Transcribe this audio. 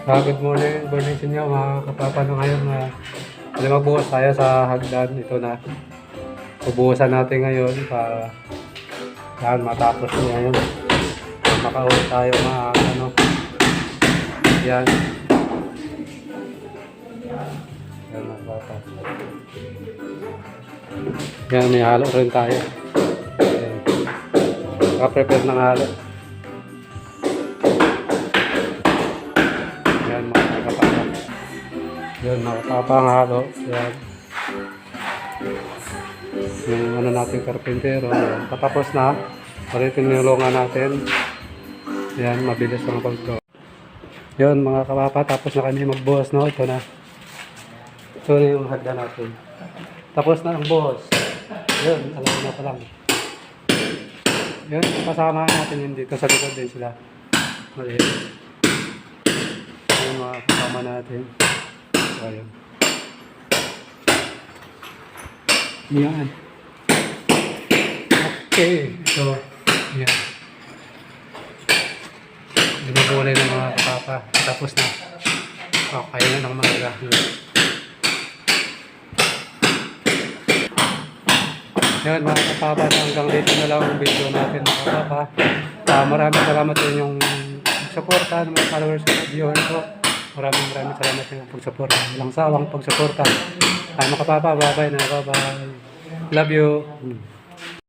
Good morning sa inyo mga kapapano ngayon na magbuhos tayo sa hagdan. Ito na, bubuhusan natin ngayon para yan, matapos niya yun. Makauwi tayo mga ano. Yan. Yan mga kapapa. Yan, may halo rin tayo. Yan. Naka-prepare ng halo. Yan mga kapapa. Yan mga kapapa ang halo. Yan. Yung ano natin karpintero. Yan. Patapos na. Palit tinulungan natin. Yan, mabilis ang pagto. Yun mga kapapa, tapos na kami magbuhos, no? Ito na. Ito na yung hagdan natin. Tapos na ang buhos. Yun, alam na pa lang. Yun, kasama natin yun dito. Sa likod din sila. Maliit. Yun mga kasama natin. So, yun. Yan. Okay. So, yan. Binubulay ng mga kapapa. Tapos na. Okay na ng mga gahil. Yan mga kapapa. Hanggang dito na lang ang video natin mga kapapa. Maraming salamat sa inyong pagsuporta ng mga followers sa video ko. Maraming salamat sa inyong pagsuporta. Walang sawang pagsuporta. Mga kapapa. Bye bye na. Bye bye. Love you.